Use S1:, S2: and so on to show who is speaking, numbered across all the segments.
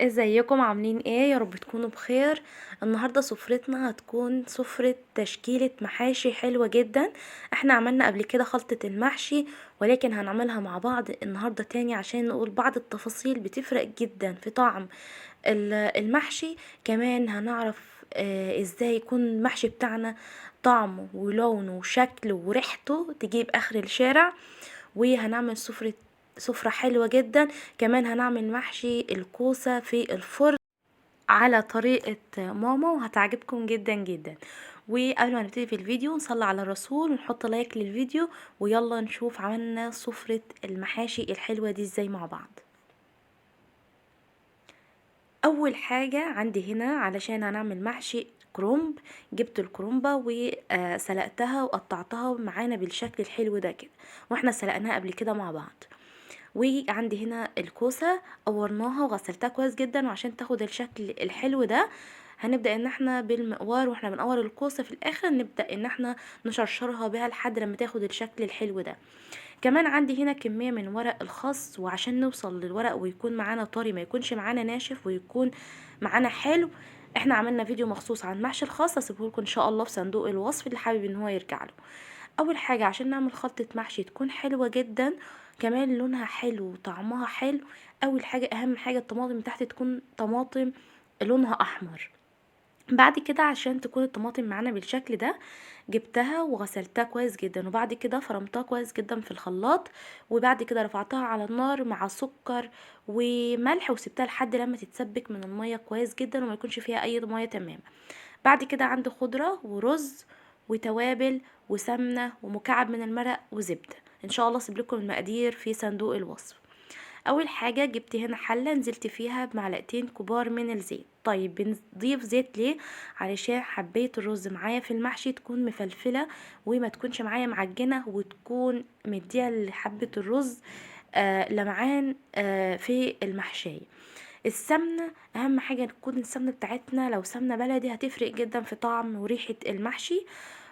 S1: ازيكم عاملين ايه؟ يا رب تكونوا بخير. النهارده سفرتنا هتكون سفرة تشكيلة محاشي حلوة جدا. احنا عملنا قبل كده خلطة المحشي، ولكن هنعملها مع بعض النهارده تاني عشان نقول بعض التفاصيل بتفرق جدا في طعم المحشي. كمان هنعرف ازاي يكون المحشي بتاعنا طعمه ولونه وشكله وريحته تجيب اخر الشارع. وهنعمل سفرة حلوة جدا. كمان هنعمل محشي الكوسة في الفرن على طريقة ماما، وهتعجبكم جدا جدا. وقبل ما نبتدي في الفيديو نصلي على الرسول ونحط لايك للفيديو، ويلا نشوف عملنا سفرة المحاشي الحلوة دي ازاي مع بعض. اول حاجة عندي هنا علشان هنعمل محشي كرنب، جبت الكرنبة وسلقتها وقطعتها معانا بالشكل الحلو ده كده، واحنا سلقناها قبل كده مع بعض. وعندي هنا الكوسة قورناها وغسلتها كويس جدا، وعشان تاخد الشكل الحلو ده هنبدأ ان احنا بالمقوار، واحنا بنقور الكوسة في الاخر نبدأ ان احنا نشرشرها بيها لحد لما تاخد الشكل الحلو ده. كمان عندي هنا كمية من ورق الخس، وعشان نوصل للورق ويكون معانا طري ما يكونش معانا ناشف ويكون معانا حلو، احنا عملنا فيديو مخصوص عن محشي الخاص، هسيبه لكم ان شاء الله في صندوق الوصف اللي حابب ان هو يرجع له. اول حاجة عشان نعمل خلطة محشي تكون حلوة جدا، كمان لونها حلو وطعمها حلو، اول حاجة اهم حاجة الطماطم بتاعتي تكون طماطم لونها احمر. بعد كده عشان تكون الطماطم معانا بالشكل ده جبتها وغسلتها كويس جدا، وبعد كده فرمتها كويس جدا في الخلاط، وبعد كده رفعتها على النار مع سكر وملح وسبتها لحد لما تتسبك من المية كويس جدا وما يكونش فيها اي مية تمام. بعد كده عندي خضرة ورز وتوابل وسمنة ومكعب من المرق وزبدة. ان شاء الله اسيب لكم المقادير في صندوق الوصف. اول حاجة جبت هنا حلة نزلت فيها بمعلقتين كبار من الزيت. طيب بنضيف زيت ليه؟ علشان حبيت الرز معايا في المحشي تكون مفلفلة وما تكونش معايا معجنة، وتكون مدية لحبة الرز لمعان في المحشية. السمنة اهم حاجة تكون السمنة بتاعتنا، لو سمنة بلدي هتفرق جدا في طعم وريحة المحشي،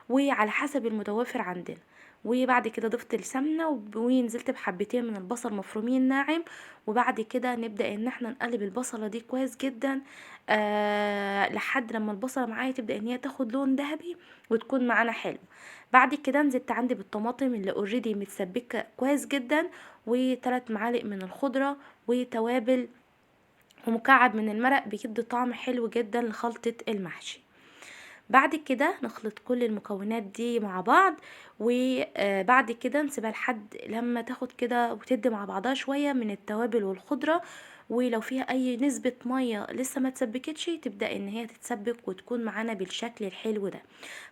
S1: وعلى حسب المتوفر عندنا. وبعد كده ضفت السمنة ونزلت بحبتين من البصل مفرومين ناعم، وبعد كده نبدأ ان احنا نقلب البصلة دي كويس جدا لحد لما البصلة معايا تبدأ ان هي تاخد لون ذهبي وتكون معانا حلو. بعد كده نزلت عندي بالطماطم اللي اوريدي متسبكة كويس جدا، وثلاث معالق من الخضرة وتوابل ومكعب من المرق بيدي طعم حلو جدا لخلطة المحشي. بعد كده نخلط كل المكونات دي مع بعض، وبعد كده نسيبها لحد لما تاخد كده وتدي مع بعضها شوية من التوابل والخضرة، ولو فيها اي نسبة مية لسه ما تسبكتش تبدأ ان هي تتسبك وتكون معانا بالشكل الحلو ده.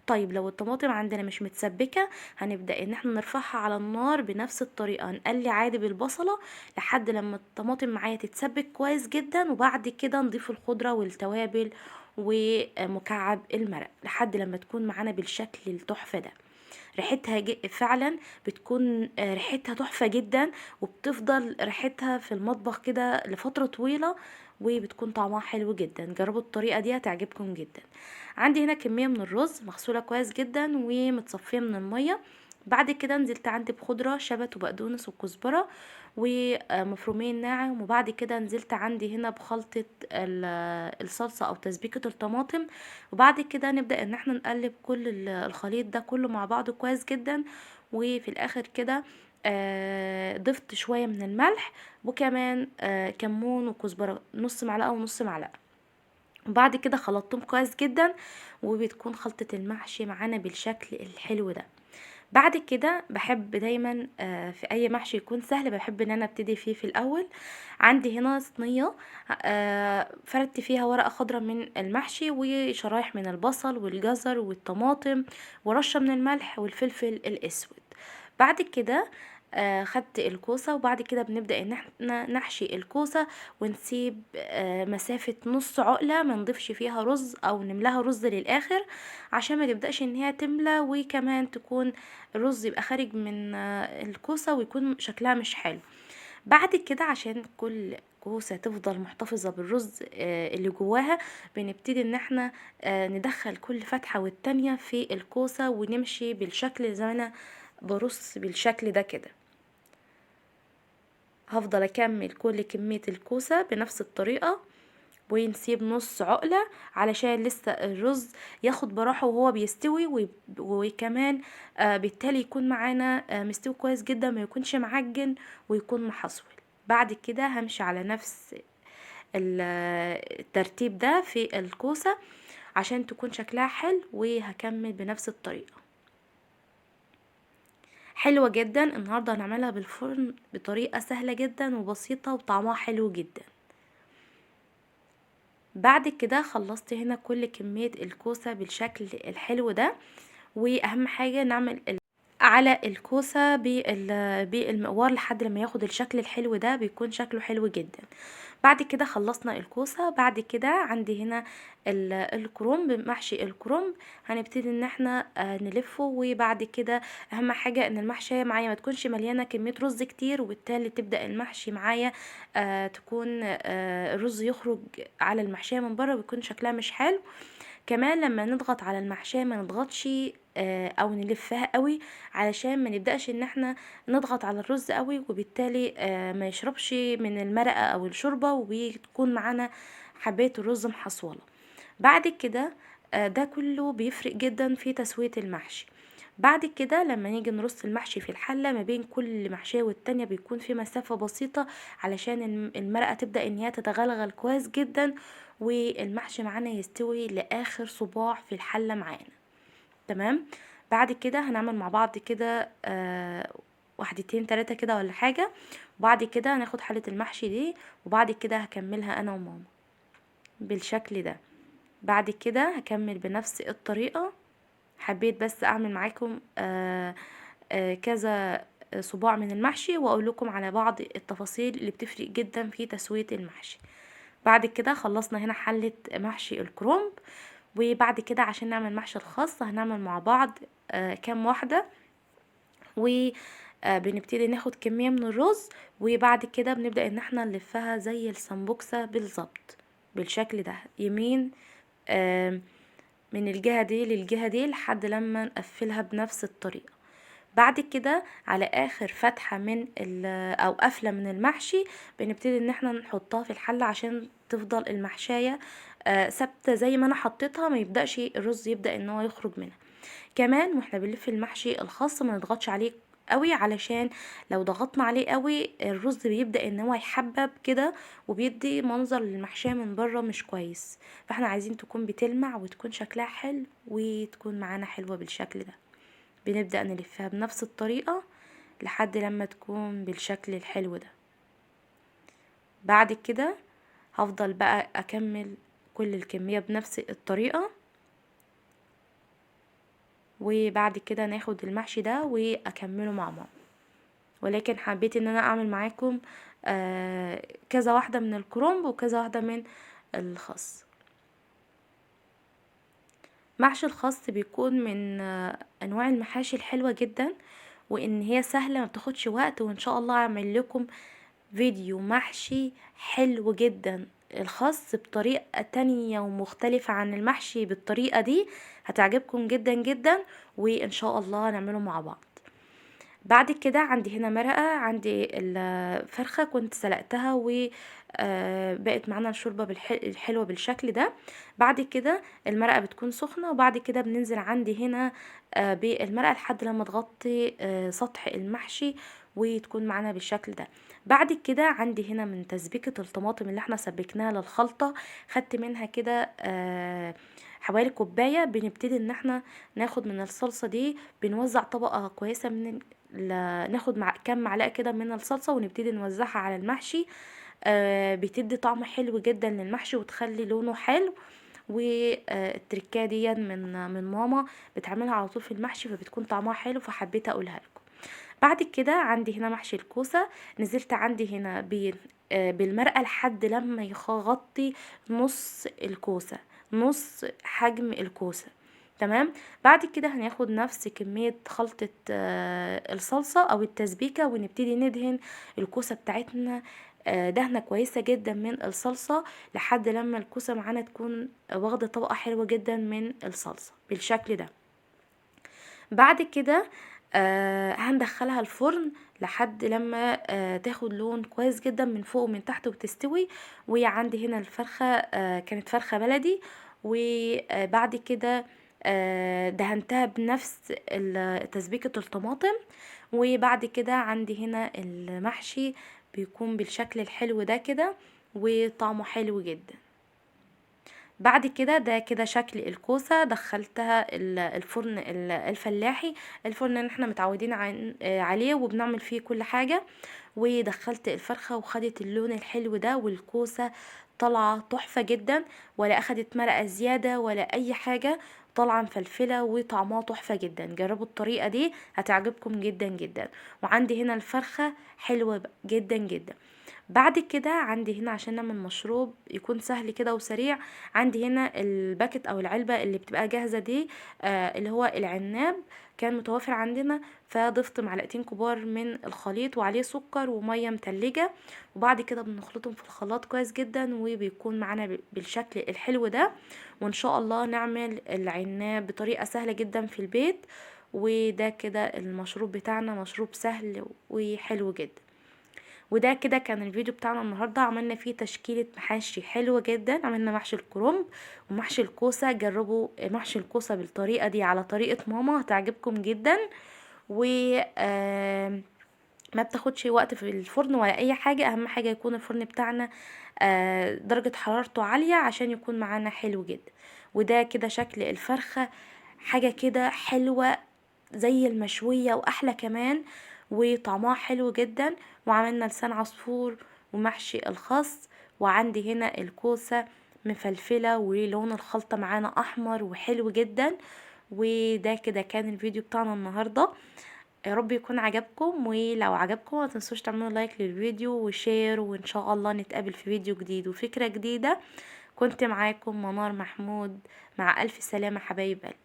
S1: طيب لو الطماطم عندنا مش متسبكة هنبدأ ان احنا نرفعها على النار بنفس الطريقة، نقلي عادي بالبصلة لحد لما الطماطم معايا تتسبك كويس جدا، وبعد كده نضيف الخضرة والتوابل ومكعب المرق لحد لما تكون معانا بالشكل التحفة ده. ريحتها فعلا بتكون ريحتها تحفة جدا، وبتفضل ريحتها في المطبخ كده لفترة طويلة، وبتكون طعمها حلو جدا. جربوا الطريقة دي هتعجبكم جدا. عندي هنا كمية من الرز مغسولة كويس جدا ومتصفية من المية. بعد كده نزلت عندي بخضرة شبت وبقدونس وكزبرة ومفرومين ناعم، وبعد كده نزلت عندي هنا بخلطة الصلصة او تسبيكة الطماطم. وبعد كده نبدأ ان احنا نقلب كل الخليط ده كله مع بعضه كويس جدا. وفي الاخر كده ضفت شوية من الملح، وكمان كمون وكزبرة نص معلقة ونص معلقة. وبعد كده خلطتهم كويس جدا، وبتكون خلطة المحشي معانا بالشكل الحلو ده. بعد كده بحب دايما في اي محشي يكون سهل بحب ان انا ابتدي فيه في الاول. عندي هنا صينيه فردت فيها ورقه خضراء من المحشي وشرايح من البصل والجزر والطماطم ورشه من الملح والفلفل الاسود. بعد كده خدت الكوسة، وبعد كده بنبدأ ان احنا نحشي الكوسة ونسيب مسافة نص عقلة، ما نضيفش فيها رز او نملاها رز للاخر عشان ما تبدأش ان هي تملى، وكمان تكون الرز يبقى خارج من الكوسة ويكون شكلها مش حلو. بعد كده عشان كل كوسة تفضل محتفظة بالرز اللي جواها، بنبتدي ان احنا ندخل كل فتحة والتانية في الكوسة ونمشي بالشكل زي ما انا برص بالشكل ده كده. هفضل اكمل كل كمية الكوسة بنفس الطريقة ونسيب نص عقلة علشان لسه الرز ياخد براحه وهو بيستوي، وكمان بالتالي يكون معانا مستوي كويس جدا، ما يكونش معجن ويكون محصول. بعد كده همشي على نفس الترتيب ده في الكوسة عشان تكون شكلها حلو، وهكمل بنفس الطريقة. حلوة جدا النهاردة هنعملها بالفرن بطريقة سهلة جدا وبسيطة وطعمها حلو جدا. بعد كده خلصت هنا كل كمية الكوسة بالشكل الحلو ده. واهم حاجة نعمل على الكوسة بالمقوار لحد لما ياخد الشكل الحلو ده، بيكون شكله حلو جدا. بعد كده خلصنا الكوسة. بعد كده عندي هنا الكرنب، محشي الكرنب هنبتدي ان احنا نلفه. وبعد كده اهم حاجة ان المحشية معايا ما تكونش مليانة كمية رز كتير، وبالتالي تبدأ المحشي معايا تكون الرز يخرج على المحشية من بره ويكون شكلها مش حلو. كمان لما نضغط على المحشية ما نضغطش او نلفها قوي، علشان ما نبدأش ان احنا نضغط على الرز قوي، وبالتالي ما يشربش من المرقة او الشوربة وتكون معانا حباية الرز محصولة. بعد كده ده كله بيفرق جدا في تسوية المحشي. بعد كده لما نيجي نرص المحشي في الحلة ما بين كل محشية والتانية بيكون في مسافة بسيطة، علشان المرقة تبدأ ان هي تتغلغل كويس جدا، والمحشي معانا يستوي لاخر صباع في الحلة معانا. تمام. بعد كده هنعمل مع بعض كده واحدتين تلاتة كده ولا حاجة. وبعد كده هناخد حلة المحشي دي، وبعد كده هكملها انا وماما بالشكل ده. بعد كده هكمل بنفس الطريقة. حبيت بس اعمل معاكم كذا صباع من المحشي، واقول لكم على بعض التفاصيل اللي بتفرق جدا في تسوية المحشي. بعد كده خلصنا هنا حلة محشي الكرنب. وبعد كده عشان نعمل محشي الخاص هنعمل مع بعض كام واحدة. وبنبتدي ناخد كمية من الرز، وبعد كده بنبدأ ان احنا نلفها زي السمبوكسة بالظبط بالشكل ده، يمين من الجهة دي للجهة دي لحد لما نقفلها بنفس الطريقة. بعد كده على اخر فتحة من او قفلة من المحشي بنبتدي ان احنا نحطها في الحلة عشان تفضل المحشاية ثابتة زي ما انا حطيتها، ما يبدأش الرز يبدأ ان هو يخرج منها. كمان واحنا بنلف المحشي الخاص ما نضغطش عليه قوي، علشان لو ضغطنا عليه قوي الرز بيبدأ ان هو يحبب كده وبيدي منظر للمحشية من بره مش كويس. فاحنا عايزين تكون بتلمع وتكون شكلها حلو وتكون معانا حلوة بالشكل ده. بنبدأ نلفها بنفس الطريقة لحد لما تكون بالشكل الحلو ده. بعد كده هفضل بقى اكمل كل الكمية بنفس الطريقة. وبعد كده ناخد المحشي ده واكمله مع ماما. ولكن حبيت ان انا اعمل معاكم كذا واحدة من الكرنب وكذا واحدة من الخس. محشي الخس بيكون من انواع المحاشي الحلوة جدا، وان هي سهلة ما بتاخدش وقت. وان شاء الله اعمل لكم فيديو محشي حلو جدا الخاص بطريقة تانية ومختلفة عن المحشي بالطريقة دي، هتعجبكم جدا جدا، وان شاء الله نعمله مع بعض. بعد كده عندي هنا مرقة، عندي الفرخة كنت سلقتها وبقت معانا الشوربة الحلوة بالشكل ده. بعد كده المرقة بتكون سخنة، وبعد كده بننزل عندي هنا بالمرقة لحد لما تغطي سطح المحشي وتكون معانا بالشكل ده. بعد كده عندي هنا من تسبيكة الطماطم اللي احنا سبكناها للخلطة، خدت منها كده حوالي كوباية. بنبتدي ان احنا ناخد من الصلصة دي، بنوزع طبقة كويسة من ناخد كام معلقة كده من الصلصة ونبتدي نوزعها على المحشي. بتدي طعم حلو جدا للمحشي وتخلي لونه حلو. والتركية دي من ماما بتعملها على طول في المحشي، فبتكون طعمها حلو، فحبيت اقولها لكم. بعد كده عندي هنا محشي الكوسة، نزلت عندي هنا بالمرقة لحد لما يغطي نص الكوسة، نص حجم الكوسة. تمام. بعد كده هناخد نفس كمية خلطة الصلصة او التسبيكة، ونبتدي ندهن الكوسة بتاعتنا دهنة كويسة جدا من الصلصة لحد لما الكوسة معانا تكون واخدة طبقة حلوة جدا من الصلصة بالشكل ده. بعد كده هندخلها الفرن لحد لما تاخد لون كويس جدا من فوق ومن تحت وتستوي. وعندي هنا الفرخة كانت فرخة بلدي. وبعد كده دهنتها بنفس تسبيكة الطماطم. وبعد كده عندي هنا المحشي بيكون بالشكل الحلو ده كده، وطعمه حلو جدا. بعد كده ده كده شكل الكوسة، دخلتها الفرن الفلاحي، الفرن اللي احنا متعودين عليه وبنعمل فيه كل حاجة. ودخلت الفرخة وخدت اللون الحلو ده، والكوسة طالعة تحفة جدا، ولا اخدت مرقة زيادة ولا اي حاجة، طالعة مفلفلة وطعمها تحفة جدا. جربوا الطريقة دي هتعجبكم جدا جدا. وعندي هنا الفرخة حلوة جدا جدا. بعد كده عندي هنا عشان نعمل مشروب يكون سهل كده وسريع، عندي هنا الباكت او العلبة اللي بتبقى جاهزة دي، اللي هو العناب، كان متوفر عندنا. فضفت معلقتين كبار من الخليط وعليه سكر ومية متلجة، وبعد كده بنخلطهم في الخلاط كويس جدا، وبيكون معانا بالشكل الحلو ده. وان شاء الله نعمل العناب بطريقة سهلة جدا في البيت. وده كده المشروب بتاعنا، مشروب سهل وحلو جدا. وده كده كان الفيديو بتاعنا النهارده، عملنا فيه تشكيلة محاشي حلوة جدا. عملنا محشي الكرنب ومحشي الكوسة. جربوا محشي الكوسة بالطريقة دي على طريقة ماما، هتعجبكم جدا. و ما بتاخدش وقت في الفرن ولا اي حاجة. اهم حاجة يكون الفرن بتاعنا درجة حرارته عالية عشان يكون معانا حلو جدا. وده كده شكل الفرخة، حاجة كده حلوة زي المشوية واحلى كمان، وطعمها حلو جدا. وعملنا لسان عصفور ومحشي الخس. وعندي هنا الكوسة مفلفلة ولون الخلطة معانا احمر وحلو جدا. وده كده كان الفيديو بتاعنا النهاردة. يا رب يكون عجبكم، ولو عجبكم ما تنسوش تعملوا لايك للفيديو وشير، وان شاء الله نتقابل في فيديو جديد وفكرة جديدة. كنت معاكم منار محمود، مع الف سلامة حبايب قلبي.